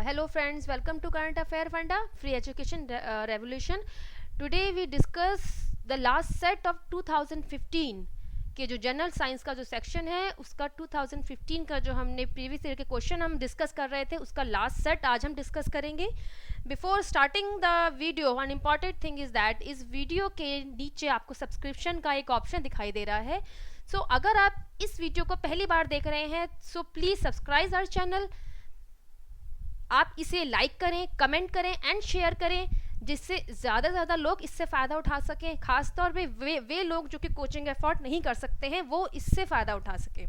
Hello friends, welcome to Current Affair Funda, Free Education Revolution. Today we discuss the last set of 2015 के जो general science का जो section है उसका 2015 का जो हमने प्रीवियस ईयर के क्वेश्चन हम डिस्कस कर रहे थे उसका लास्ट सेट आज हम डिस्कस करेंगे. Before starting the video one important thing is that इस वीडियो के नीचे आपको सब्सक्रिप्शन का एक ऑप्शन दिखाई दे रहा है. सो अगर आप इस वीडियो को पहली बार देख रहे हैं so please subscribe our channel. आप इसे लाइक करें, कमेंट करें एंड शेयर करें जिससे ज़्यादा से ज़्यादा लोग इससे फ़ायदा उठा सकें. खासतौर पे वे लोग जो कि कोचिंग एफर्ट नहीं कर सकते हैं वो इससे फ़ायदा उठा सकें.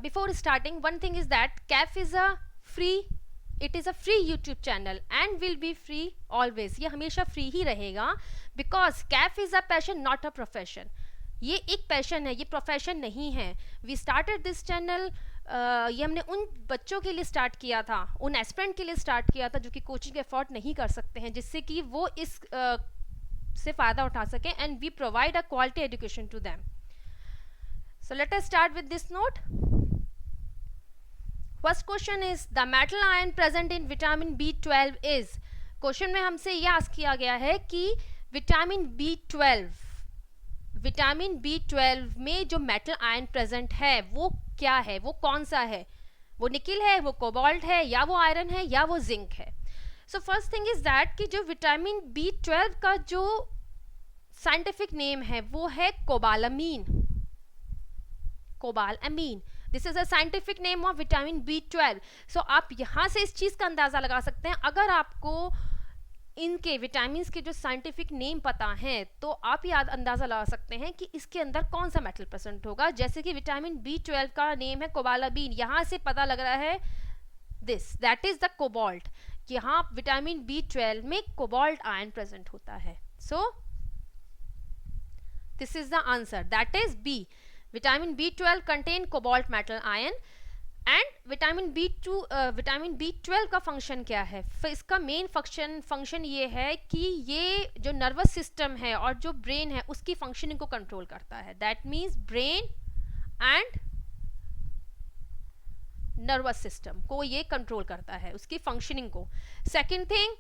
Before starting one thing is that Kaif is a free YouTube channel and will be free always. ये हमेशा फ्री ही रहेगा because Kaif is a passion not a profession. ये एक पैशन है, ये प्रोफेशन नहीं है. वी स्टार्टेड दिस चैनल, ये हमने उन बच्चों के लिए स्टार्ट किया था, उन एस्पिरेंट के लिए स्टार्ट किया था जो कि कोचिंग एफर्ट नहीं कर सकते हैं, जिससे कि वो इस से फ़ायदा उठा सकें and we provide a quality education to them. So let us start with this note. First question is the metal ion present in vitamin B12 is. Question में हमसे यह आस्क किया गया है कि विटामिन B12 में जो मेटल आयन प्रेजेंट है वो क्या है, वो कौन सा है. वो निकिल है, वो कोबाल्ट है, या वो आयरन है, या वो जिंक है. So first thing is that कि जो विटामिन B12 का जो साइंटिफिक नेम है वो है cobalamin. This is a scientific name of vitamin B12. So आप यहां से इस चीज का अंदाजा लगा सकते हैं. अगर आपको इनके विटामिन के जो साइंटिफिक नेम पता है तो आप ये अंदाज़ा लगा सकते हैं कि इसके अंदर कौन सा मेटल प्रेजेंट होगा. जैसे कि विटामिन B12 का नेम है कोबालामीन, यहाँ से पता लग रहा है दैट इज द कोबाल्ट. यहाँ विटामिन B12 में कोबाल्ट आयन प्रेजेंट होता है. So this is the answer, that is B. Vitamin B12 contain cobalt metal ion. And vitamin B12 का फंक्शन क्या है. इसका मेन फंक्शन ये है कि ये जो नर्वस सिस्टम है और जो ब्रेन है उसकी फंक्शनिंग को कंट्रोल करता है. That means brain and nervous system को ये कंट्रोल करता है, उसकी फंक्शनिंग को. सेकेंड थिंग,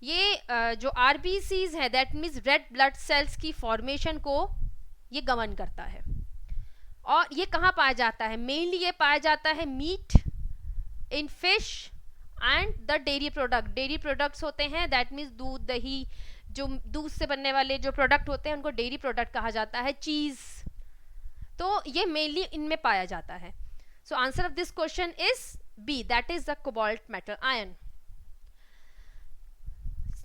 ये जो RBCs है that means red blood cells की फॉर्मेशन को ये गवर्न करता है. और ये कहाँ पाया जाता है. मेनली ये पाया जाता है meat, in fish and the dairy products होते हैं. दैट मीन्स दूध, दही, जो दूध से बनने वाले जो प्रोडक्ट होते हैं उनको डेयरी प्रोडक्ट कहा जाता है. चीज, तो ये मेनली इनमें पाया जाता है. So answer of this question is B, that is the cobalt metal ion.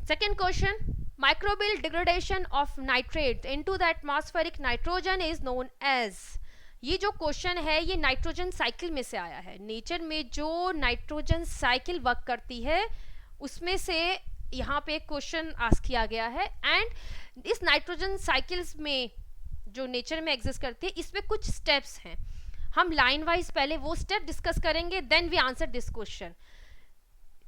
Second question, microbial degradation of nitrates into the atmospheric nitrogen is known as. ये जो क्वेश्चन है ये नाइट्रोजन साइकिल में से आया है. नेचर में जो नाइट्रोजन साइकिल वर्क करती है उसमें से यहाँ पे एक क्वेश्चन आस्क किया गया है. एंड इस नाइट्रोजन साइकिल्स में जो नेचर में एग्जिस्ट करती है इसमें कुछ स्टेप्स हैं. हम लाइन वाइज पहले वो स्टेप डिस्कस करेंगे, then we answer this question.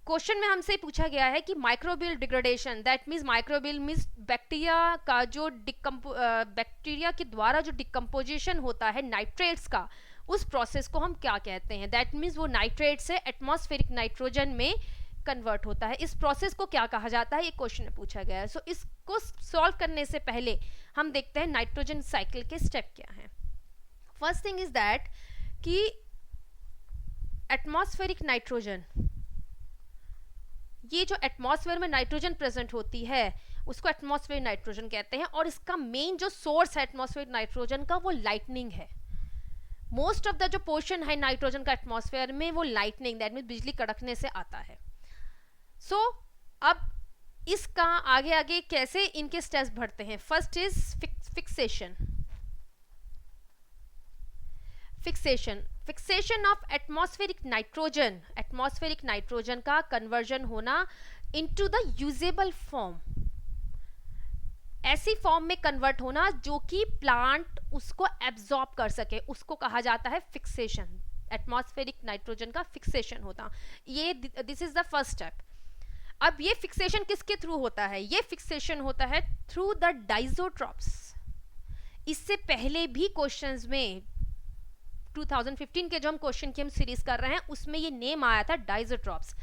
Question में हमसे पूछा गया है कि microbial degradation, that means microbial means bacteria का जो बैक्टीरिया के द्वारा जो डिकम्पोजिशन होता है नाइट्रेट्स का, उस प्रोसेस को हम क्या कहते हैं. दैट मीन्स वो नाइट्रेट से एटमॉस्फेरिक नाइट्रोजन में कन्वर्ट होता है. इस प्रोसेस को क्या कहा जाता है, ये क्वेश्चन में पूछा गया है. सो इसको सॉल्व करने से पहले हम देखते हैं नाइट्रोजन साइकिल के स्टेप क्या हैं. फर्स्ट थिंग इज दैट कि एटमॉस्फेरिक नाइट्रोजन, ये जो एटमॉस्फेयर में नाइट्रोजन प्रेजेंट होती है उसको एटमॉस्फेयर नाइट्रोजन कहते हैं. और इसका मेन जो सोर्स है एटमॉस्फेयर नाइट्रोजन का वो लाइटनिंग है. मोस्ट ऑफ द जो पोर्शन है नाइट्रोजन का एटमॉस्फेयर में वो लाइटनिंग, दैट मीन्स बिजली कड़कने से आता है. सो अब इसका आगे आगे कैसे इनके स्टेप्स बढ़ते हैं. First is fixation of atmospheric nitrogen का कन्वर्जन होना इनटू द यूजेबल फॉर्म. ऐसी फॉर्म में कन्वर्ट होना जो कि प्लांट उसको एब्जॉर्ब कर सके, उसको कहा जाता है फिक्सेशन. एटमॉस्फेरिक नाइट्रोजन का फिक्सेशन होता, ये this is the first step. अब ये फिक्सेशन किसके थ्रू होता है, ये फिक्सेशन होता है थ्रू द डाइजोट्रॉप्स. इससे पहले भी क्वेश्चंस में 2015 के जो हम क्वेश्चन की हम सीरीज कर रहे हैं उसमें ये नेम आया था डाइजोट्रॉप्स.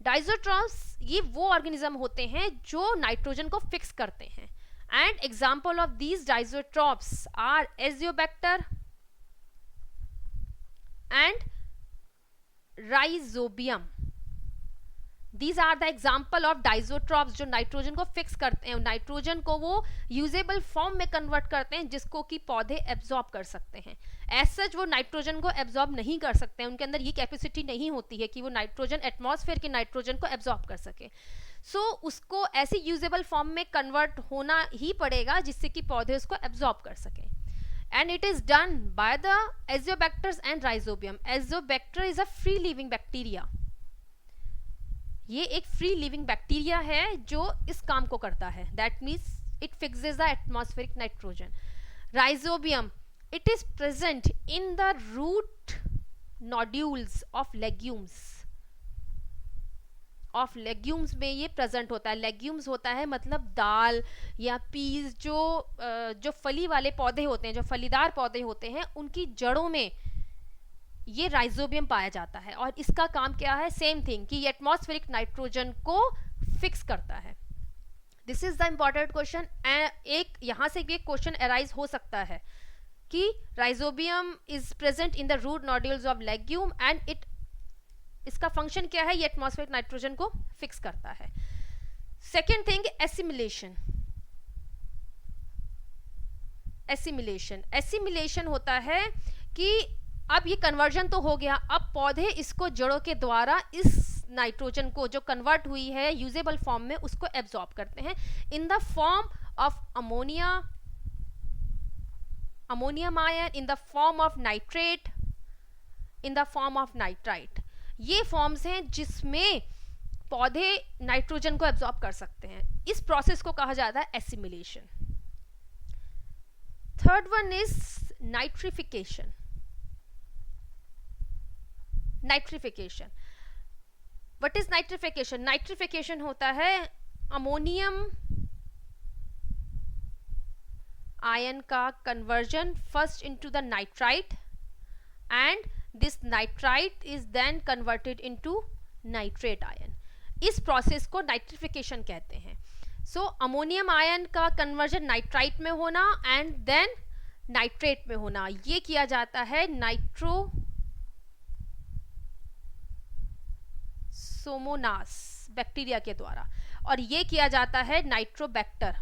डाइजोट्रॉप्स ये वो ऑर्गेनिज्म होते हैं जो नाइट्रोजन को फिक्स करते हैं. And example of these diazotrophs are azotobacter and rhizobium. These are the example of diazotrophs जो नाइट्रोजन को फिक्स करते हैं, नाइट्रोजन को वो यूजेबल फॉर्म में कन्वर्ट करते हैं जिसको कि पौधे एब्जॉर्ब कर सकते हैं. एज सच वो नाइट्रोजन को एब्जॉर्ब नहीं कर सकते हैं, उनके अंदर ये कैपेसिटी नहीं होती है कि वो नाइट्रोजन एटमॉस्फेयर के नाइट्रोजन को एब्जॉर्ब कर सके. सो उसको ऐसी यूजेबल फॉर्म में कन्वर्ट होना ही पड़ेगा जिससे कि पौधे उसको एब्जॉर्ब कर सकें. And it is done by the Aziobacters and Rhizobium. Aziobacter is a free living bacteria. ये एक फ्री लिविंग बैक्टीरिया है जो इस काम को करता है. That means it fixes the atmospheric nitrogen. Rhizobium, it is present in the root nodules of legumes. Of legumes में ये प्रेजेंट होता है. लेग्यूम्स होता है मतलब दाल या पीस, जो फली वाले पौधे होते हैं, जो फलीदार पौधे होते हैं, उनकी जड़ों में ये राइजोबियम पाया जाता है. और इसका काम क्या है? सेम थिंग कि ये एटमॉस्फेरिक नाइट्रोजन को फिक्स करता है. This is the important question. एक यहां से भी एक क्वेश्चन अराइज हो सकता है कि rhizobium is present in the root nodules of legume and इसका फंक्शन क्या है? ये एटमॉस्फेरिक नाइट्रोजन को फिक्स करता है. Second thing, assimilation. एसिमिलेशन होता है कि अब ये कन्वर्जन तो हो गया, अब पौधे इसको जड़ों के द्वारा इस नाइट्रोजन को जो कन्वर्ट हुई है यूजेबल फॉर्म में उसको एब्जॉर्ब करते हैं in the form of ammonium ion, in the form of nitrate, in the form of nitrite. ये फॉर्म्स हैं जिसमें पौधे नाइट्रोजन को एब्जॉर्ब कर सकते हैं. इस प्रोसेस को कहा जाता है assimilation. Third one is nitrification. Nitrification, what is nitrification? Nitrification होता है अमोनियम आयन का conversion first into the nitrite and this nitrite is then converted into nitrate ion. इस प्रोसेस को नाइट्रिफिकेशन कहते हैं. सो अमोनियम आयन का conversion nitrite में होना एंड देन नाइट्रेट में होना, ये किया जाता है नाइट्रोसोमोनास बैक्टीरिया के द्वारा, और ये किया जाता है Nitrobacter.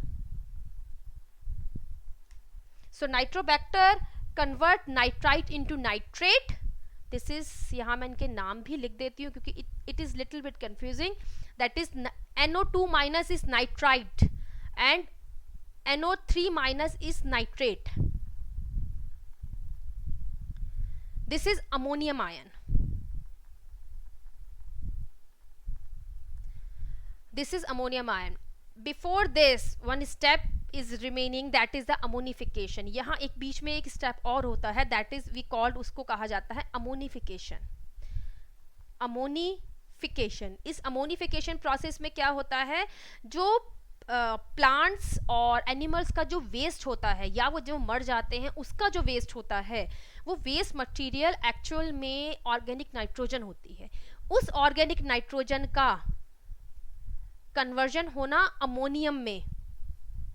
So Nitrobacter convert nitrite into nitrate. This is, यहां मैं इनके नाम भी लिख देती हूँ क्योंकि it is little bit confusing. That is NO2 minus is nitrite and NO3 minus is nitrate. This is ammonium ion. This is ammonium ion. Before this, one step is remaining, that is the ammonification. यहाँ एक बीच में एक step और होता है, that is we called, उसको कहा जाता है ammonification. Ammonification. इस ammonification process में क्या होता है? जो प्लांट्स और एनिमल्स का जो वेस्ट होता है या वो जो मर जाते हैं उसका जो वेस्ट होता है, वो वेस्ट मटेरियल एक्चुअल में ऑर्गेनिक नाइट्रोजन होती है. उस ऑर्गेनिक नाइट्रोजन का कन्वर्जन होना अमोनियम में,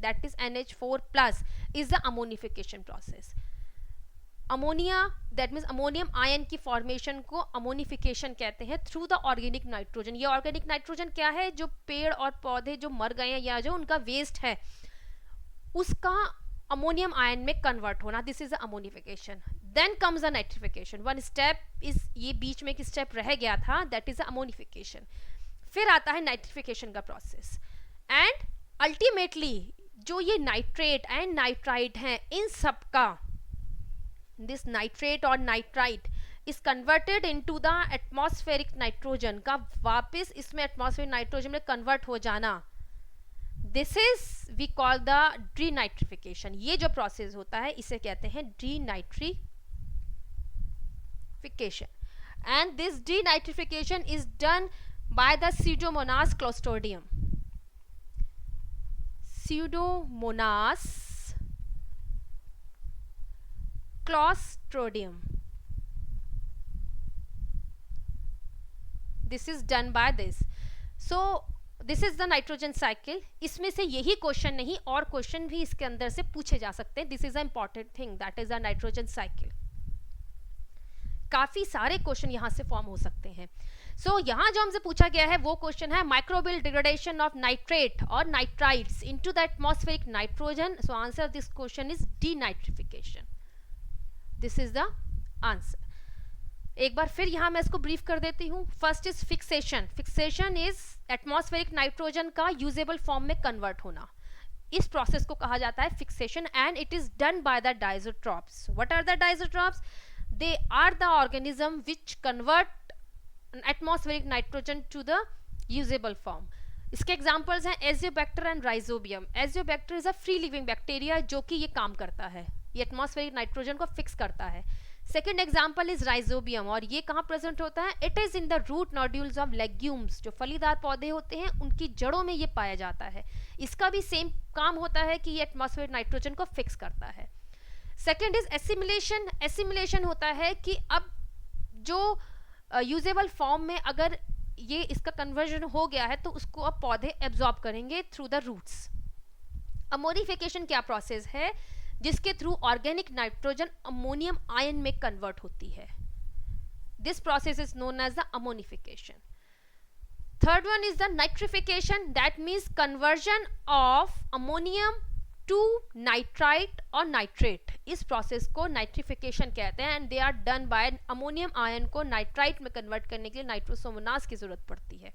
that is NH4+ is the ammonification process. Ammonia, that means ammonium ion की फॉर्मेशन को अमोनिफिकेशन कहते हैं थ्रू द ऑर्गेनिक नाइट्रोजन. ये ऑर्गेनिक नाइट्रोजन क्या है? जो पेड़ और पौधे जो मर गए हैं या जो उनका वेस्ट है उसका अमोनियम आयन में कन्वर्ट होना, this is the ammonification. Then comes the nitrification. One step is, ये बीच में एक स्टेप रह गया था, दैट इज द अमोनिफिकेशन. फिर आता है नाइट्रिफिकेशन का प्रोसेस एंड अल्टीमेटली जो ये नाइट्रेट एंड नाइट्राइट हैं, इन सब का this nitrate or nitrite is converted into the atmospheric nitrogen का वापस इसमें atmospheric nitrogen में convert हो जाना, this is we call the denitrification. ये जो process होता है इसे कहते हैं denitrification. And this denitrification is done by the Pseudomonas clostridium. Pseudomonas clostridium. This is done by this. So this is the nitrogen cycle. इसमें से यही क्वेश्चन नहीं और क्वेश्चन भी इसके अंदर से पूछे जा सकते हैं. This is a important thing, that is a nitrogen cycle. काफी सारे क्वेश्चन यहाँ से फॉर्म हो सकते हैं. सो यहाँ जो हमसे पूछा गया है वो क्वेश्चन है माइक्रोबियल डिग्रेडेशन ऑफ नाइट्रेट और nitrites into the atmospheric nitrogen. So answer of this question is denitrification. This is the answer. एक बार फिर यहाँ मैं इसको ब्रीफ कर देती हूँ. First is fixation. Fixation is atmospheric nitrogen का यूजेबल फॉर्म में कन्वर्ट होना. इस प्रोसेस को कहा जाता है fixation and it is done by the diazotrophs. What are the diazotrophs? They are the organism which convert atmospheric nitrogen to the usable form. इसके examples हैं azotobacter and rhizobium. Azotobacter is a free living bacteria जो कि ये काम करता है, ये atmospheric nitrogen को फिक्स करता है. सेकेंड एग्जाम्पल इज राइजोबियम और ये कहाँ प्रेजेंट होता है? It is in the root nodules of legumes. जो फलीदार पौधे होते हैं उनकी जड़ों में ये पाया जाता है. इसका भी सेम काम होता है कि ये एटमॉस्फेरिक नाइट्रोजन को फिक्स करता है. Second is assimilation. एसिमिलेशन होता है कि अब जो यूजेबल फॉर्म में अगर ये इसका कन्वर्जन हो गया है तो उसको अब पौधे एब्जॉर्ब करेंगे थ्रू द रूट्स. अमोनिफिकेशन क्या प्रोसेस है जिसके through organic nitrogen ammonium ion में कन्वर्ट होती है. This process is known as the ammonification. Third one is the nitrification. That means conversion of ammonium to nitrite और nitrate. इस process को nitrification कहते हैं and they are done by ammonium ion को nitrite में convert करने के लिए नाइट्रोसोमोनास की जरूरत पड़ती है.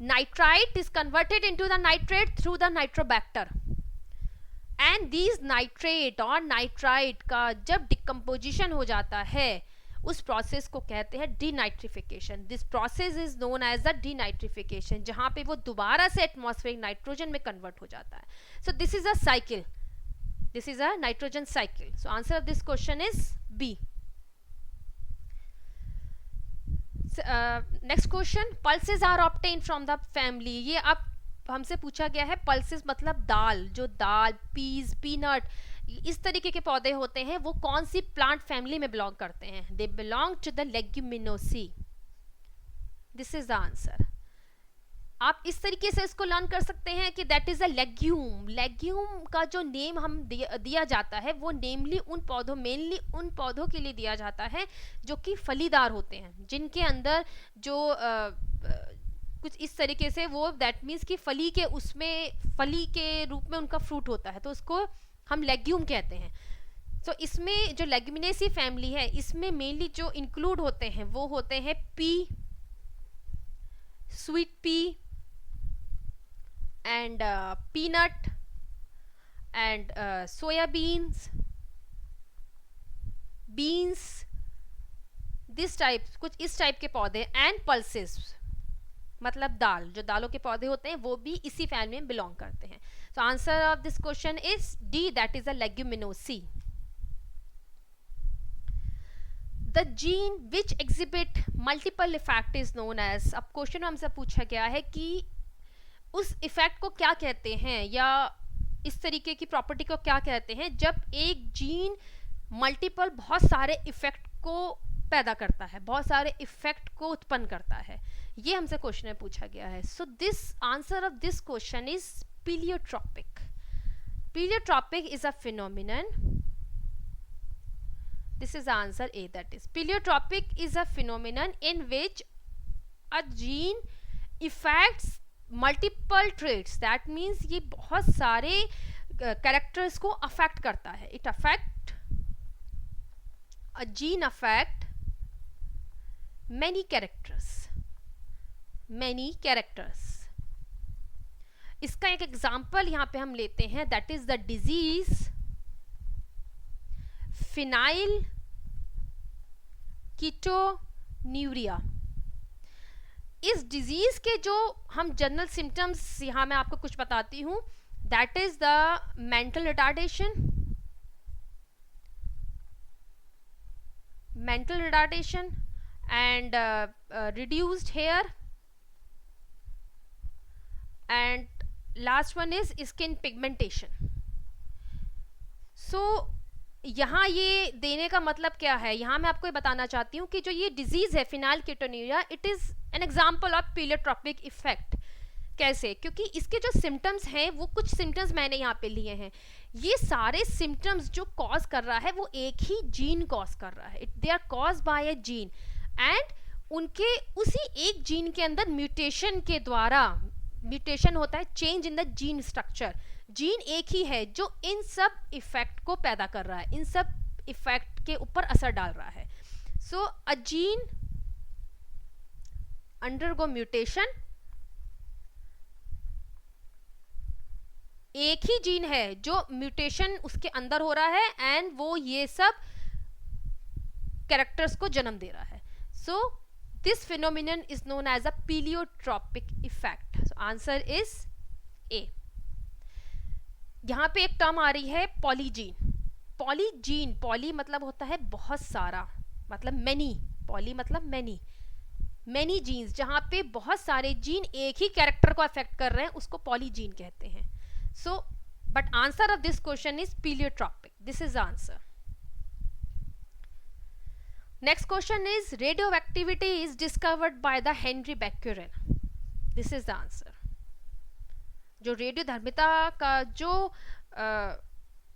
Nitrite is converted into the nitrate through the Nitrobacter and these nitrate और नाइट्राइट का जब डिकम्पोजिशन हो जाता है उस प्रोसेस को कहते हैं denitrification. This process is known as the denitrification जहां पे वो दोबारा से एटमॉस्फेरिक नाइट्रोजन में कन्वर्ट हो जाता है. So this is a cycle. This is a nitrogen cycle. So answer of this question is B. Next question, pulses are obtained from the family. ये अब हमसे पूछा गया है पल्सेस मतलब दाल. जो दाल, पीज, पीनट इस तरीके के पौधे होते हैं वो कौन सी प्लांट फैमिली में बिलोंग करते हैं? They belong to the leguminosae. This is the answer. आप इस तरीके से इसको लर्न कर सकते हैं कि that is a legume. Legume का जो नेम हम दिया जाता है वो नेमली उन पौधों, मेनली उन पौधों के लिए दिया जाता है जो कि फलीदार होते हैं, जिनके अंदर जो कुछ इस तरीके से वो दैट मीन्स कि फली के उसमें फली के रूप में उनका फ्रूट होता है तो उसको हम लेग्यूम कहते हैं. तो इसमें जो लेग्यूमिनेसी फैमिली है इसमें मेनली जो इंक्लूड होते हैं वो होते हैं P, sweet pea and peanut and soya beans, beans, this type, कुछ इस टाइप के पौधे एंड पल्सेस मतलब दाल. जो दालों के पौधे होते हैं वो भी इसी फैमिली में बिलोंग करते हैं. So answer of this question is D, that is a leguminosae. The gene which exhibit multiple effect is known as. अब क्वेश्चन हमसे पूछा गया है कि उस इफेक्ट को क्या कहते हैं या इस तरीके की प्रॉपर्टी को क्या कहते हैं जब एक जीन मल्टीपल बहुत सारे इफेक्ट को पैदा करता है, बहुत सारे इफेक्ट को उत्पन्न करता है. ये हमसे क्वेश्चन में पूछा गया है. So this answer of this question is Pleiotropy. Pleiotropy is a phenomenon. This is answer A, that is pleiotropy is a phenomenon in which a gene affects multiple traits. That means ये बहुत सारे characters को affect करता है. It affect a gene affect many characters. Many characters. इसका एक example यहाँ पे हम लेते हैं, that is the disease phenyl ketonuria. इस डिजीज के जो हम जनरल सिम्टम्स यहाँ मैं आपको कुछ बताती हूँ. That is the mental retardation and reduced hair and last one is skin pigmentation. So यहाँ ये देने का मतलब क्या है, यहाँ मैं आपको ये बताना चाहती हूँ कि जो ये डिजीज है phenylketonuria, it is an example of pleiotropic effect. कैसे? क्योंकि इसके जो सिम्टम्स हैं वो कुछ सिम्टम्स मैंने यहाँ पे लिए हैं। ये सारे सिम्टम्स जो कॉज कर रहा है वो एक ही जीन कॉज कर रहा है, they are cause by a gene, and उनके उसी एक जीन के अंदर म्यूटेशन के द्वारा, म्यूटेशन होता है change in the gene structure, gene एक ही है जो इन सब इफेक्ट को पैदा कर रहा है, इन सब इफेक्ट के ऊपर असर डाल रहा है। सो अ जीन अंडरगो म्यूटेशन, एक ही जीन है जो म्यूटेशन उसके अंदर हो रहा है एंड वो ये सब कैरेक्टर्स को जन्म दे रहा है। So this phenomenon is known as a pleiotropic effect. Answer is A. यहां पे एक टर्म आ रही है पॉलीजीन। पॉलीजीन, पॉली मतलब होता है बहुत सारा, मतलब मैनी, पॉली मतलब मैनी, मैनी जीन्स, जहां पे बहुत सारे जीन एक ही कैरेक्टर को अफेक्ट कर रहे हैं उसको पॉलीजीन कहते हैं। So, but answer of this question is pleiotropic. This is the answer. Next question is radioactivity is discovered by the Henry Becquerel. This is the answer. जो रेडियोधर्मिता का जो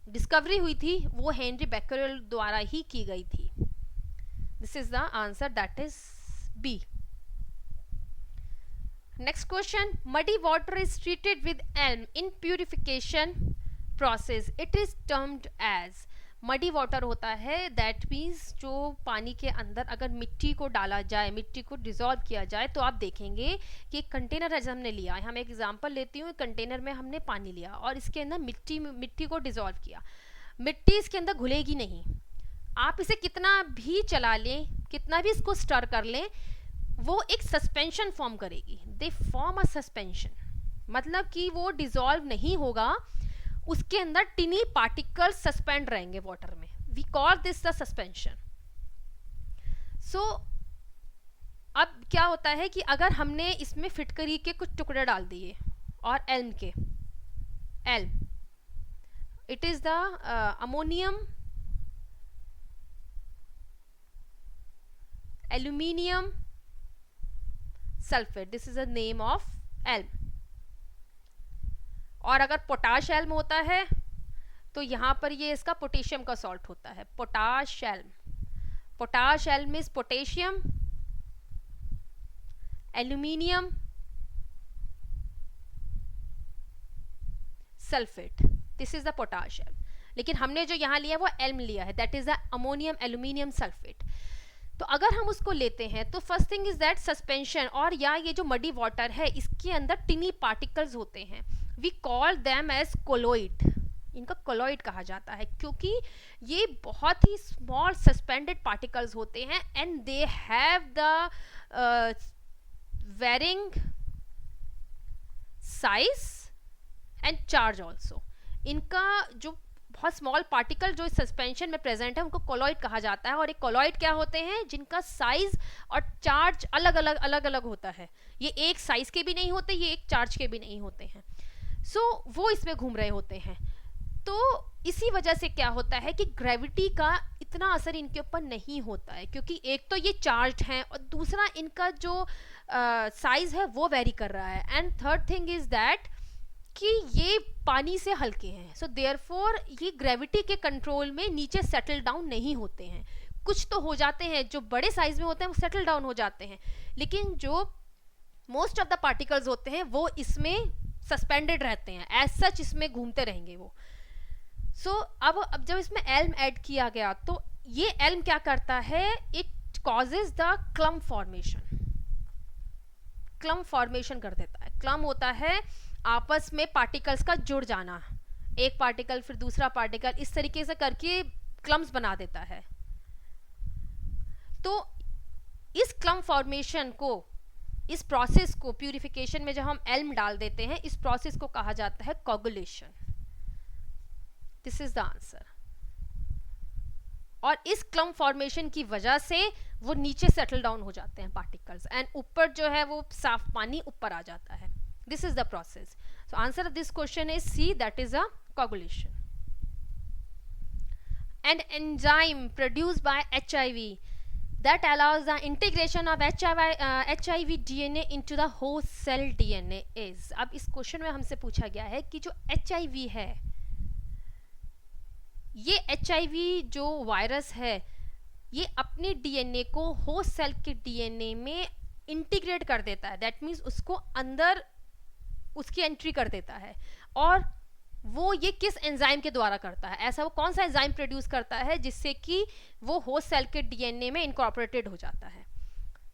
डिस्कवरी हुई थी वो हेनरी बैक्यूरेल द्वारा ही की गई थी। This is the answer, that is B. Next question, muddy water is treated with elm in purification process. It is termed as, muddy water होता है that means जो पानी के अंदर अगर मिट्टी को डाला जाए, मिट्टी को डिसॉल्व किया जाए, तो आप देखेंगे कि एक कंटेनर है, हम ने लिया, हम एक एग्जांपल लेती हूँ, कंटेनर में हमने पानी लिया और इसके अंदर मिट्टी को डिसॉल्व किया, मिट्टी इसके अंदर घुलेगी नहीं। आप इसे कितना भी चला लें, कितना भी इसको स्टर कर लें, वो एक सस्पेंशन फॉर्म करेगी, दे फॉर्म अ सस्पेंशन, मतलब कि वो डिसॉल्व नहीं होगा, उसके अंदर टिनी पार्टिकल्स सस्पेंड रहेंगे वाटर में, we call this the suspension. So अब क्या होता है कि अगर हमने इसमें फिटकरी के कुछ टुकड़े डाल दिए और एल्म के, Elm it is the ammonium aluminium sulphate, this is the name of Elm. और अगर पोटाश एल्म होता है तो यहां पर ये इसका पोटेशियम का सॉल्ट होता है, potash Elm. Potash Elm is potassium, aluminium, sulphate, this is the potash Elm. लेकिन हमने जो यहां लिया वो एल्म लिया है, that is the ammonium aluminium sulphate. तो अगर हम उसको लेते हैं तो first thing is that suspension, और या ये जो मडी वाटर है इसके अंदर टिनी पार्टिकल्स होते हैं, we call them as colloid, इनका कोलोइड कहा जाता है क्योंकि ये बहुत ही स्मॉल सस्पेंडेड पार्टिकल्स होते हैं and they have the varying size and charge also. इनका जो बहुत स्मॉल पार्टिकल जो सस्पेंशन में प्रेजेंट है उनको कोलॉइड कहा जाता है, और एक कोलॉइड क्या होते हैं जिनका साइज और चार्ज अलग अलग होता है, ये एक साइज के भी नहीं होते, ये एक चार्ज के भी नहीं होते हैं। सो वो इसमें घूम रहे होते हैं। तो इसी वजह से क्या होता है कि ग्रेविटी का इतना असर इनके ऊपर नहीं होता है, क्योंकि एक तो ये चार्ज हैं और दूसरा इनका जो साइज है वो वेरी कर रहा है, and third thing is that कि ये पानी से हल्के हैं, सो देयरफॉर ये ग्रेविटी के कंट्रोल में नीचे सेटल डाउन नहीं होते हैं। कुछ तो हो जाते हैं जो बड़े साइज में होते हैं वो सेटल डाउन हो जाते हैं, लेकिन जो मोस्ट ऑफ द पार्टिकल्स होते हैं वो इसमें सस्पेंडेड रहते हैं, एज सच इसमें घूमते रहेंगे वो। सो अब जब इसमें एल्म ऐड किया गया तो ये एल्म क्या करता है, it causes the क्लम formation, क्लम formation कर देता है। क्लम होता है आपस में पार्टिकल्स का जुड़ जाना, एक पार्टिकल फिर दूसरा पार्टिकल, इस तरीके से करके क्लम्स बना देता है। तो इस क्लम फॉर्मेशन को, इस प्रोसेस को प्यूरिफिकेशन में जब हम एल्म डाल देते हैं, इस प्रोसेस को कहा जाता है coagulation. This is the answer. और इस क्लम फॉर्मेशन की वजह से वो नीचे सेटल डाउन हो जाते हैं पार्टिकल्स, एंड ऊपर जो है वो साफ पानी ऊपर आ जाता है। This is the process. So answer of this question is C, that is a coagulation. an enzyme produced by HIV that allows the integration of HIV DNA into the host cell DNA is. अब इस question में हमसे पूछा गया है कि जो HIV है, ये HIV जो वायरस है, ये अपने DNA को होस्ट सेल के DNA में इंटीग्रेट कर देता है. दैट मीन्स उसको अंदर उसकी एंट्री कर देता है. और वो ये किस एंजाइम के द्वारा करता है? ऐसा वो कौन सा एंजाइम प्रोड्यूस करता है जिससे कि वो होस्ट सेल के डीएनए में इनकॉर्पोरेटेड हो जाता है?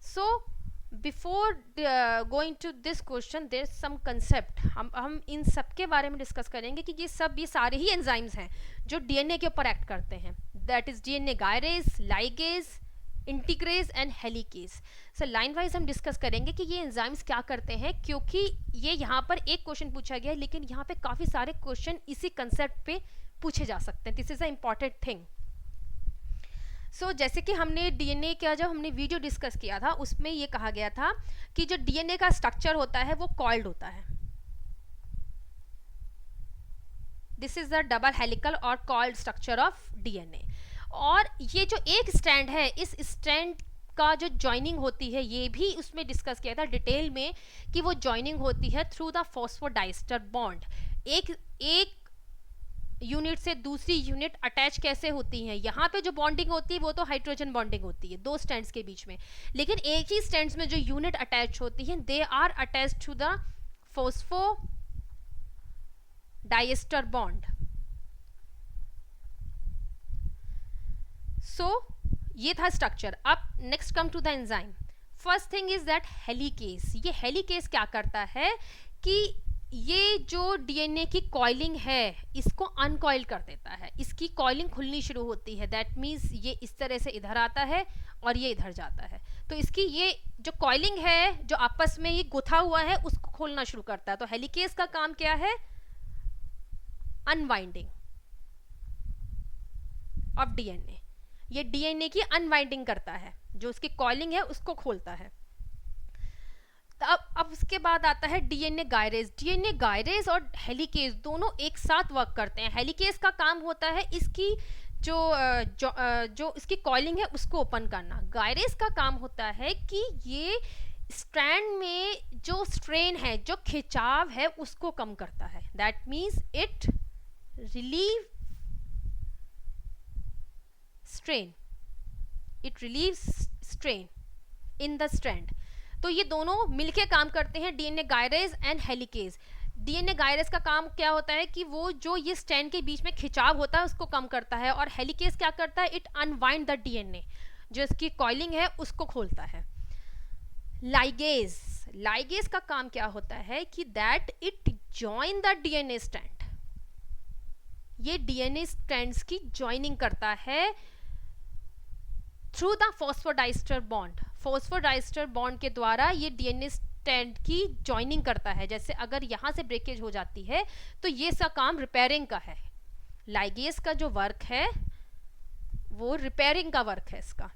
So before going to this question there is some concept. हम इन सब के बारे में डिस्कस करेंगे कि ये सारे ही एंजाइम्स हैं जो डीएनए के ऊपर एक्ट करते हैं. That is DNA gyrase, ligase, integrase and helicase. So line wise हम डिस्कस करेंगे कि ये एंजाइम्स क्या करते हैं, क्योंकि ये यहाँ पर एक क्वेश्चन पूछा गया है, लेकिन यहाँ पे काफ़ी सारे क्वेश्चन इसी कंसेप्ट पे पूछे जा सकते हैं. This is a important thing. So जैसे कि हमने डीएनए का जब हमने वीडियो डिस्कस किया था, उसमें ये कहा गया था कि जो डीएनए का स्ट्रक्चर होता है वो कॉइल्ड होता है. This is the double helical और कॉइल्ड स्ट्रक्चर ऑफ डीएनए. और ये जो एक स्ट्रैंड है, इस स्ट्रैंड का जो जॉइनिंग होती है, ये भी उसमें डिस्कस किया था डिटेल में कि वो जॉइनिंग होती है थ्रू द फॉस्फोडाइस्टर बॉन्ड. एक यूनिट से दूसरी यूनिट अटैच कैसे होती हैं? यहाँ पे जो बॉन्डिंग होती है वो तो हाइड्रोजन बॉन्डिंग होती है दो स्ट्रैंड्स के बीच में, लेकिन एक ही स्ट्रैंड्स में जो यूनिट अटैच होती है they are attach to the phosphodiester bond. So ये था स्ट्रक्चर. अब next come to the enzyme. First thing is that helicase. ये हेलिकेज क्या करता है कि ये जो डीएनए की कॉइलिंग है इसको अनकॉइल कर देता है. इसकी कॉइलिंग खुलनी शुरू होती है. दैट मीन्स ये इस तरह से इधर आता है और ये इधर जाता है. तो इसकी ये जो कॉइलिंग है, जो आपस में ये गुथा हुआ है, उसको खोलना शुरू करता है. तो हेलिकेज का काम क्या है? Unwinding of DNA. ये डीएनए की अनवाइंडिंग करता है, जो उसकी कॉइलिंग है उसको खोलता है. तो अब उसके बाद आता है डीएनए गायरेज. डीएनए गायरेज और हेलिकेज दोनों एक साथ वर्क करते हैं. हेलिकेज का काम होता है इसकी जो इसकी कॉइलिंग है उसको ओपन करना. गायरेज का काम होता है कि ये स्ट्रैंड में जो स्ट्रेन है, जो खिंचाव है, उसको कम करता है. That means it relieve it relieves strain in the strand. तो ये दोनों मिलके काम करते हैं, DNA gyrase and helicase. DNA gyrase का काम क्या होता है कि वो जो ये स्ट्रैंड के बीच में खिंचाव होता है उसको कम करता है, और हेलिकेज क्या करता है? इट अनवाइंड द डीएनए, जो इसकी कॉइलिंग है उसको खोलता है. लाइगेज का काम क्या होता है कि that it join the DNA strand. ये डीएनए स्ट्रैंड्स की जॉइनिंग करता है through the phosphodiester bond. Phosphodiester bond के द्वारा ये डीएनए स्ट्रैंड की जॉइनिंग करता है. जैसे अगर यहाँ से ब्रेकेज हो जाती है तो ये सब काम रिपेयरिंग का है. लाइगेज का जो वर्क है वो रिपेयरिंग का वर्क है इसका.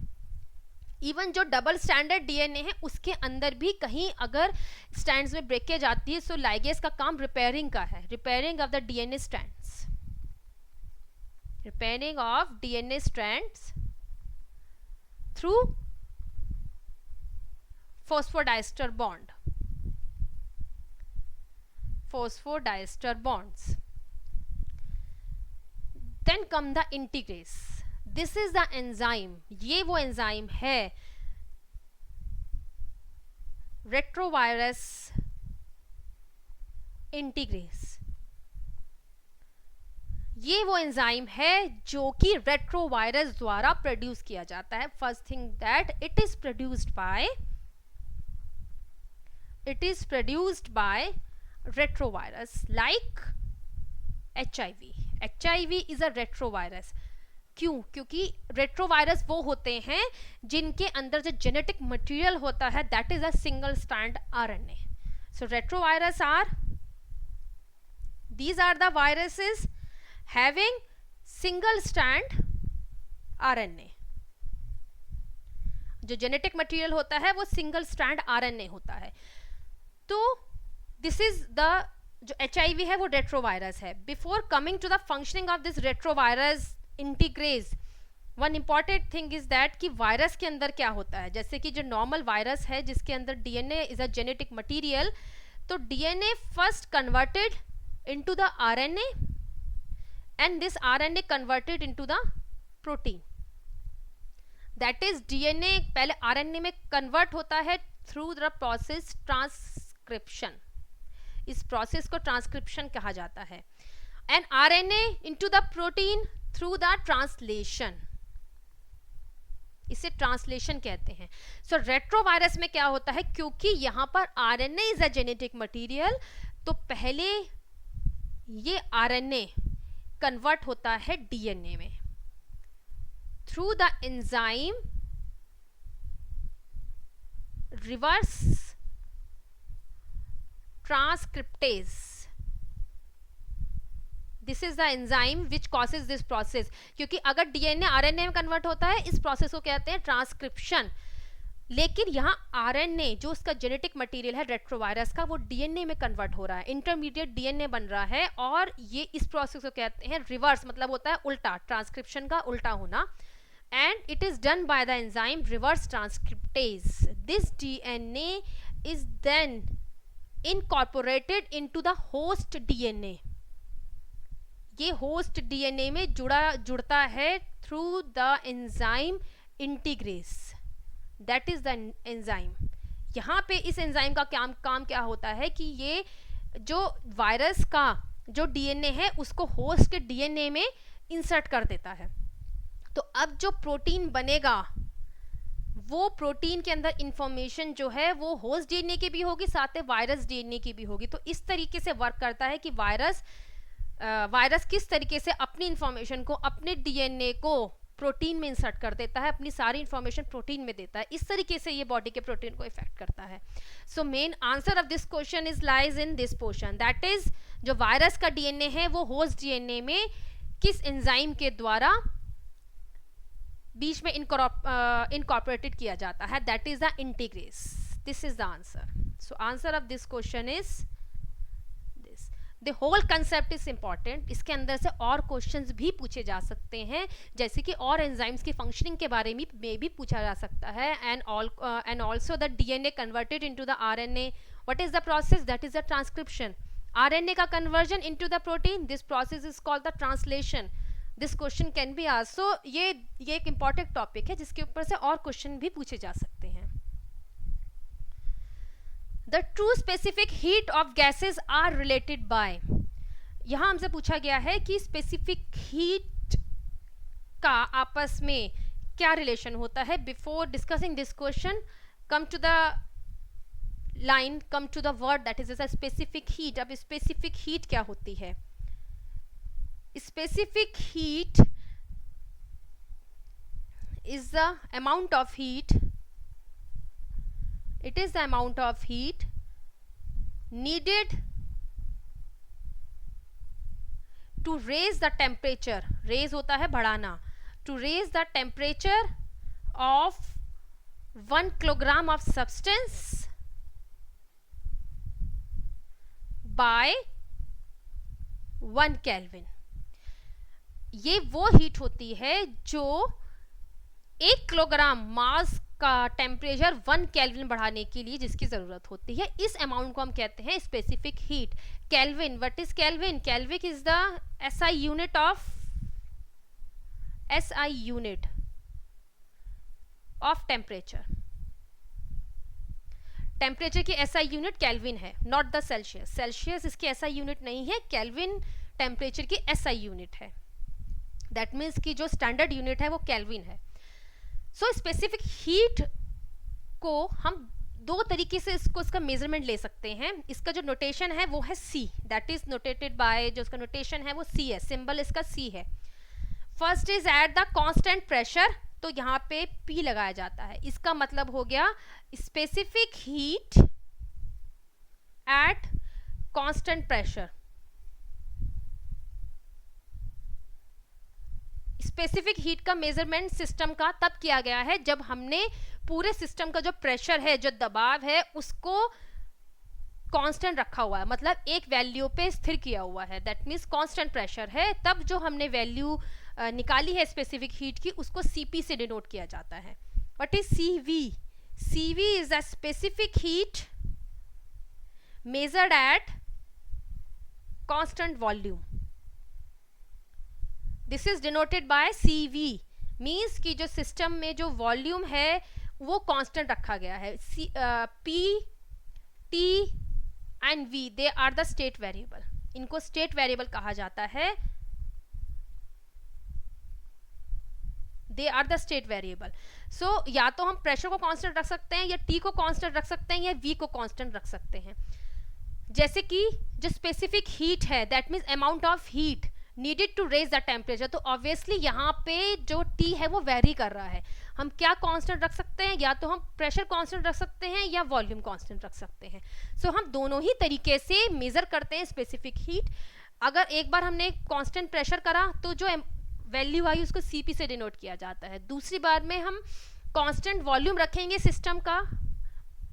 इवन जो डबल स्टैंडर्ड डीएनए है उसके अंदर भी कहीं अगर स्ट्रैंड्स में ब्रेकेज आती है, सो लाइगेज का काम रिपेयरिंग का है. Repairing of the DNA strands. repairing of DNA strands through phosphodiester bond. Phosphodiester bonds. Then come the integrase. This is the enzyme. ये वो एंजाइम है रेट्रोवायरस इंटीग्रेस. ये वो एंजाइम है जो कि रेट्रोवायरस द्वारा प्रोड्यूस किया जाता है. First thing that it is produced by retrovirus like HIV. HIV is a retrovirus. क्यों? क्योंकि रेट्रोवायरस वो होते हैं जिनके अंदर जो जेनेटिक मटेरियल होता है that is a single strand RNA. So retrovirus these are the viruses having single strand RNA. जो जेनेटिक मटेरियल होता है वो सिंगल स्ट्रैंड RNA होता है. तो दिस इज द जो HIV है वो रेट्रोवायरस है. Before coming to the functioning of this retrovirus integrase, one important thing is that कि वायरस के अंदर क्या होता है, जैसे कि जो नॉर्मल वायरस है जिसके अंदर DNA is a genetic material, तो DNA first converted into the RNA and this RNA converted into the protein, that is DNA पहले आरएनए में कन्वर्ट होता है थ्रू द प्रोसेस ट्रांसक्रिप्शन, इस प्रोसेस को ट्रांसक्रिप्शन कहा जाता है, and RNA into the protein through the translation, इसे ट्रांसलेशन कहते हैं। सो रेट्रोवायरस में क्या होता है, क्योंकि यहां पर RNA is a genetic material, तो पहले ये आरएनए कन्वर्ट होता है डीएनए में through the enzyme reverse transcriptase, this is the enzyme which causes this process, क्योंकि अगर डीएनए आरएनए में कन्वर्ट होता है इस प्रोसेस को कहते हैं ट्रांसक्रिप्शन, लेकिन यहाँ आरएनए जो उसका जेनेटिक मटेरियल है रेट्रोवायरस का वो डीएनए में कन्वर्ट हो रहा है, इंटरमीडिएट डीएनए बन रहा है, और ये इस प्रोसेस को कहते हैं रिवर्स, मतलब होता है उल्टा, ट्रांसक्रिप्शन का उल्टा होना, and it is done by the enzyme reverse transcriptase, this DNA is then incorporated into the host DNA, ये होस्ट डीएनए में जुड़ता है through the enzyme integrase, that is the enzyme. यहाँ पे इस एंजाइम का काम क्या होता है कि ये जो वायरस का जो डीएनए है उसको होस्ट के डीएनए में इंसर्ट कर देता है, तो अब जो प्रोटीन बनेगा वो प्रोटीन के अंदर इंफॉर्मेशन जो है वो होस्ट डीएनए की भी होगी, साथ में वायरस डीएनए की भी होगी, तो इस तरीके से वर्क करता है कि वायरस किस तरीके से अपनी इंफॉर्मेशन को, अपने डीएनए को प्रोटीन में इंसर्ट कर देता है, अपनी सारी इंफॉर्मेशन प्रोटीन में देता है, इस तरीके से ये बॉडी के प्रोटीन को इफेक्ट करता है। So main answer of this question is lies in this portion, that is जो वायरस का डीएनए है वो होस्ट डीएनए में किस एंजाइम के द्वारा बीच में इनकॉर्पोरेटेड किया जाता है, that is the integrase, this is the answer. So answer of this question is The whole concept is important, इसके अंदर से और क्वेश्चंस भी पूछे जा सकते हैं, जैसे कि और एंजाइम्स की फंक्शनिंग के बारे में भी पूछा जा सकता है, and also the DNA converted into the RNA, what is the process, that is the transcription, RNA का conversion into the protein, this process is called the translation, this question can be asked. So ये एक important topic है जिसके ऊपर से और question भी पूछे जा सकते हैं। The true specific heat of gases are related by, यहाँ हमसे पूछा गया है कि स्पेसिफिक हीट का आपस में क्या रिलेशन होता है। Before discussing this question, come to the line, come to the word that is specific heat. अब स्पेसिफिक हीट क्या होती है? Specific heat is the amount of heat, it is the amount of heat needed to raise the temperature, raise होता है बढ़ाना, to raise the temperature of 1 kilogram of substance by 1 Kelvin। ये वो heat होती है जो 1 किलोग्राम मास का temperature 1 kelvin बढ़ाने के लिए जिसकी जरूरत होती है, इस अमाउंट को हम कहते हैं specific heat. Kelvin, what is kelvin? Kelvin is the SI unit of temperature. Temperature की SI यूनिट केल्विन है, नॉट द सेल्सियस। सेल्सियस इसकी SI यूनिट नहीं है, केल्विन टेम्परेचर की SI यूनिट है। दैट मीन्स कि जो स्टैंडर्ड यूनिट है वो केल्विन है। सो स्पेसिफिक हीट को हम दो तरीके से इसका मेजरमेंट ले सकते हैं। इसका जो नोटेशन है वो है C, दैट इज नोटेटेड बाय, जो इसका नोटेशन है वो C है, सिंबल इसका C है। First is at the constant pressure, तो यहाँ पे P लगाया जाता है। इसका मतलब हो गया specific heat at constant pressure. Specific heat का मेजरमेंट सिस्टम का तब किया गया है जब हमने पूरे सिस्टम का जो प्रेशर है, जो दबाव है, उसको कांस्टेंट रखा हुआ है, मतलब एक वैल्यू पे स्थिर किया हुआ है। दैट मीन्स कांस्टेंट प्रेशर है। तब जो हमने वैल्यू निकाली है स्पेसिफिक हीट की, उसको Cp से डिनोट किया जाता है. What is Cv? Cv is the specific heat measured at constant volume. This is denoted by Cv. Means कि जो सिस्टम में जो वॉल्यूम है वो कांस्टेंट रखा गया है. P, T and V they are the state variable. इनको स्टेट वेरिएबल कहा जाता है. They are the state variable. So या तो हम प्रेशर को कांस्टेंट रख सकते हैं, या T को कांस्टेंट रख सकते हैं, या V को कांस्टेंट रख सकते हैं. जैसे कि जो स्पेसिफिक हीट है, that means amount of heat needed to raise the temperature. तो ऑब्वियसली यहाँ पे जो T है वो वेरी कर रहा है. हम क्या कांस्टेंट रख सकते हैं? या तो हम प्रेशर कांस्टेंट रख सकते हैं या वॉल्यूम कांस्टेंट रख सकते हैं. सो हम दोनों ही तरीके से मेजर करते हैं स्पेसिफिक हीट. अगर एक बार हमने कांस्टेंट प्रेशर करा तो जो वैल्यू आई उसको Cp से डिनोट किया जाता है. दूसरी बार में हम कांस्टेंट वॉल्यूम रखेंगे सिस्टम का,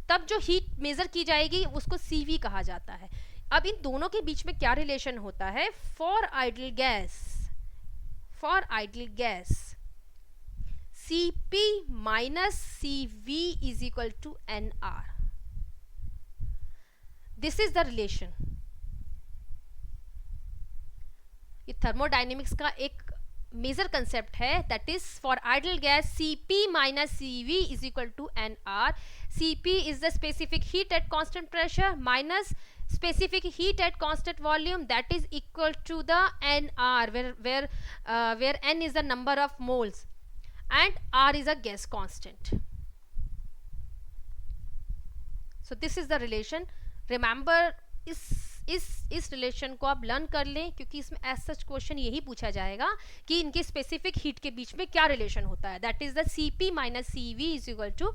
तब जो हीट मेजर की जाएगी उसको Cv कहा जाता है. अब इन दोनों के बीच में क्या रिलेशन होता है? For idol gas Cp minus Cv is equal to Nr. This is the relation. ये थर्मोडाइनेमिक्स का एक मेजर कंसेप्ट है. That is for idol gas Cp minus Cv is equal to Nr. Cp is the specific heat at constant pressure minus specific heat at constant volume, that is equal to the Nr, where N is the number of moles and R is a gas constant. So this is the relation. Remember इस relation को आप learn कर लें, क्योंकि इसमें as such question यही पूछा जाएगा कि इनके स्पेसिफिक हीट के बीच में क्या रिलेशन होता है. That is the Cp minus Cv is equal to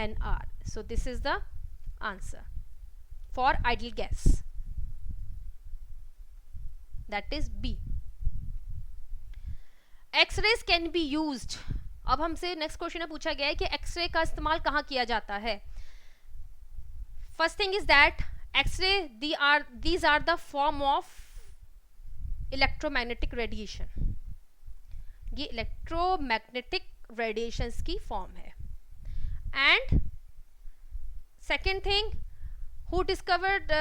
Nr. So this is the answer for ideal gas. That is B. X-rays can be used. अब हमसे नेक्स्ट क्वेश्चन में पूछा गया है कि एक्सरे का इस्तेमाल कहाँ किया जाता है. First thing is that x ray these are the form of electromagnetic radiation. ये इलेक्ट्रोमैग्नेटिक रेडिएशंस की फॉर्म है. And second thing, who discovered,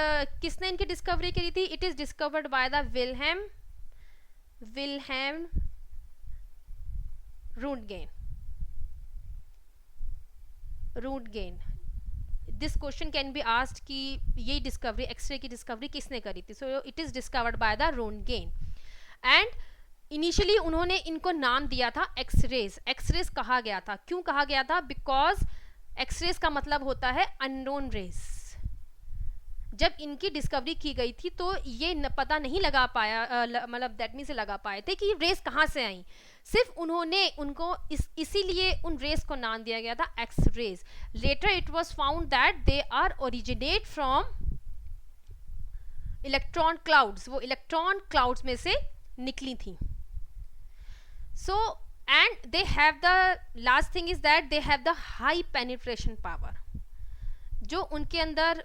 किसने इनकी डिस्कवरी करी थी? It is discovered by the Wilhelm Roentgen. This question can be asked कि ये discovery, x ray की डिस्कवरी किसने करी थी? So it is discovered by the Roentgen. And initially उन्होंने इनको नाम दिया था एक्सरेज. एक्सरेज कहा गया था. क्यों कहा गया था? बिकॉज एक्सरेज का मतलब होता है अननोन रेज. जब इनकी डिस्कवरी की गई थी तो ये पता नहीं लगा पाया, मतलब दैट मीन से लगा पाए थे कि रेस कहाँ से आई. सिर्फ उन्होंने उनको इसीलिए उन रेस को नाम दिया गया था X rays. Later it was found that they are originate from electron clouds. वो इलेक्ट्रॉन क्लाउड्स में से निकली थी. So and they have the last thing is that they have the high penetration power. जो उनके अंदर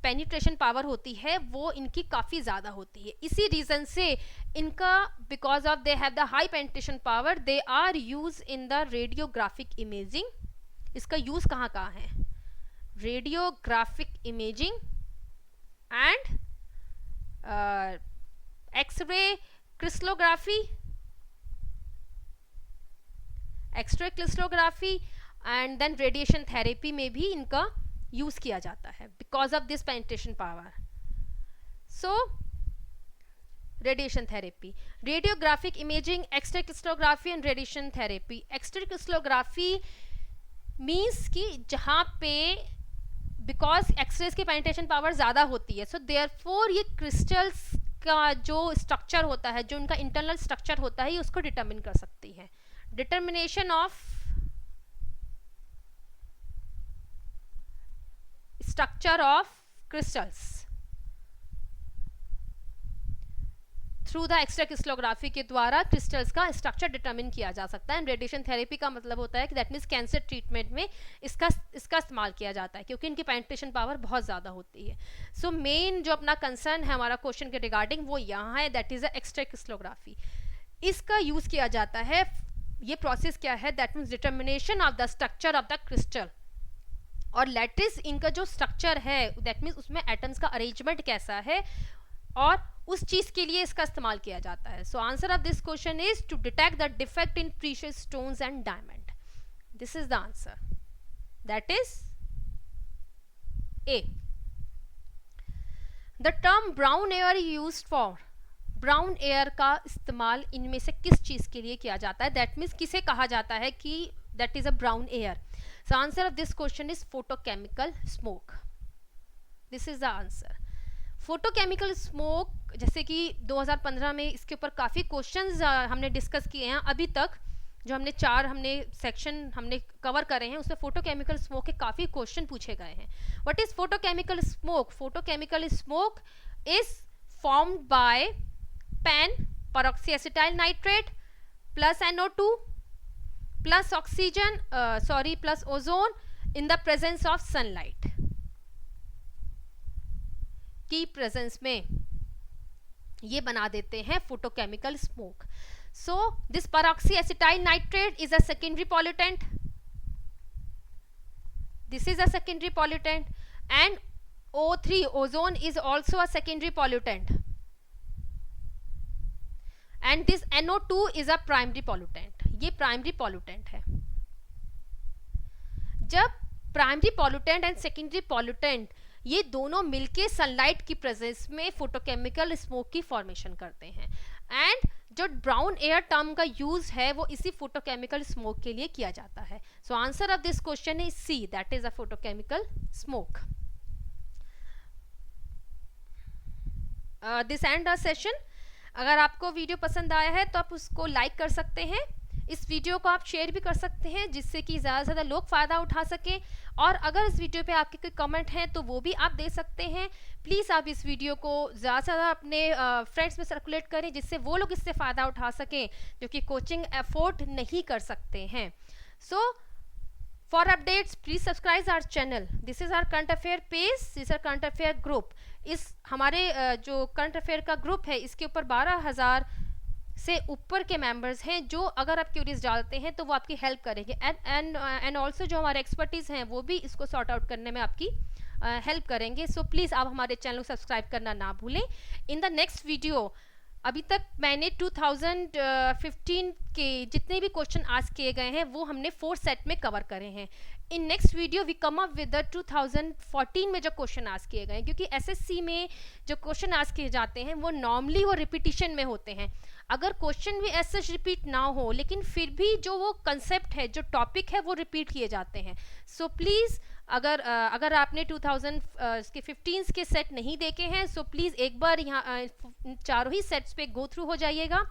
पेनिट्रेशन पावर होती है वो इनकी काफ़ी ज़्यादा होती है. इसी रीज़न से इनका, because of they have the high penetration power, they are use in the radiographic imaging. इसका यूज़ कहाँ कहाँ है? Radiographic imaging and X ray crystallography and then radiation therapy में भी इनका यूज किया जाता है because of this penetration power. So radiation therapy, radiographic imaging, X ray crystallography and radiation therapy. X ray crystallography means कि जहाँ पे बिकॉज एक्सरेज की पेनिट्रेशन पावर ज़्यादा होती है, सो देयरफॉर ये क्रिस्टल्स का जो स्ट्रक्चर होता है, जो उनका इंटरनल स्ट्रक्चर होता है, ये उसको डिटरमिन कर सकती है. Determination of structure of crystals through the X ray crystallography के द्वारा क्रिस्टल्स का स्ट्रक्चर डिटरमिन किया जा सकता है. रेडिएशन थेरेपी का मतलब होता है कि दैट मीन्स कैंसर ट्रीटमेंट में इसका इस्तेमाल किया जाता है क्योंकि इनकी पेनिट्रेशन पावर बहुत ज़्यादा होती है. सो मेन जो अपना कंसर्न है हमारा क्वेश्चन के रिगार्डिंग वो यहाँ है, that is the X ray crystallography. इसका यूज किया जाता है। ये प्रोसेस क्या है, that means determination of the structure of the crystal. और लैटिस इनका जो स्ट्रक्चर है दैट मीन्स उसमें एटम्स का अरेंजमेंट कैसा है, और उस चीज के लिए इसका इस्तेमाल किया जाता है। So answer of this question is to detect the defect in precious stones and diamond. This is the answer, that is A. The term brown air used for, brown air का इस्तेमाल इनमें से किस चीज के लिए किया जाता है, दैट मीन्स किसे कहा जाता है कि that is a brown air. So answer of this question is photochemical smoke. This is the answer. Photochemical smoke, जैसे कि 2015 में इसके ऊपर काफ़ी क्वेश्चंस हमने डिस्कस किए हैं अभी तक, जो हमने सेक्शन हमने कवर करे हैं उसमें फोटोकेमिकल स्मोक के काफ़ी क्वेश्चन पूछे गए हैं। What is photochemical smoke? Photochemical smoke is formed by PAN peroxyacetyl nitrate plus NO2 plus oxygen plus ozone in the presence of sunlight की प्रेजेंस में ये बना देते हैं photochemical smoke. So this peroxyacetyl nitrate is a secondary pollutant, this is a secondary pollutant, and O3 ozone is also a secondary pollutant, and this NO2 is a primary pollutant. ये primary pollutant है। जब primary pollutant and secondary pollutant ये दोनों मिलके sunlight की presence में photochemical smoke की formation करते हैं, एंड जो ब्राउन एयर टर्म का यूज है वो इसी फोटोकेमिकल स्मोक के लिए किया जाता है। So answer of this question is C, that is a photochemical smoke. This end our session. अगर आपको वीडियो पसंद आया है तो आप उसको लाइक कर सकते हैं, इस वीडियो को आप शेयर भी कर सकते हैं जिससे कि ज़्यादा से ज़्यादा लोग फ़ायदा उठा सकें, और अगर इस वीडियो पे आपके कोई कमेंट हैं तो वो भी आप दे सकते हैं। प्लीज़ आप इस वीडियो को ज़्यादा से ज़्यादा अपने फ्रेंड्स में सर्कुलेट करें जिससे वो लोग इससे फ़ायदा उठा सकें जो कि कोचिंग अफोर्ड नहीं कर सकते हैं। So for updates please subscribe our channel. This is our current affair page, this is our current affair group. इस हमारे जो करंट अफेयर का ग्रुप है इसके ऊपर 12,000 से ऊपर के मेंबर्स हैं जो अगर आप क्यूरीज डालते हैं तो वो आपकी हेल्प करेंगे, एंड ऑल्सो जो हमारे एक्सपर्टीज़ हैं वो भी इसको सॉर्ट आउट करने में आपकी हेल्प करेंगे। सो प्लीज़ आप हमारे चैनल को सब्सक्राइब करना ना भूलें। इन द नेक्स्ट वीडियो, अभी तक मैंने 2015 के जितने भी क्वेश्चन आज किए गए हैं वो हमने 4 सेट में कवर करे हैं। In next video we come up with the 2014 में जो क्वेश्चन आज किए गए हैं, क्योंकि एसएससी में जो क्वेश्चन आज किए जाते हैं वो नॉर्मली वो रिपीटिशन में होते हैं। अगर क्वेश्चन भी ऐसे रिपीट ना हो लेकिन फिर भी जो वो कंसेप्ट है, जो टॉपिक है वो रिपीट किए जाते हैं। सो प्लीज़ अगर आपने 2015 के सेट नहीं देखे हैं सो प्लीज़ एक बार यहाँ चारों ही सेट्स पे गो थ्रू हो जाइएगा।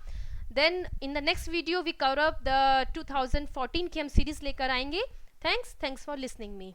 Then in the next video we cover up the 2014 की हम सीरीज लेकर आएंगे। Thanks for listening me.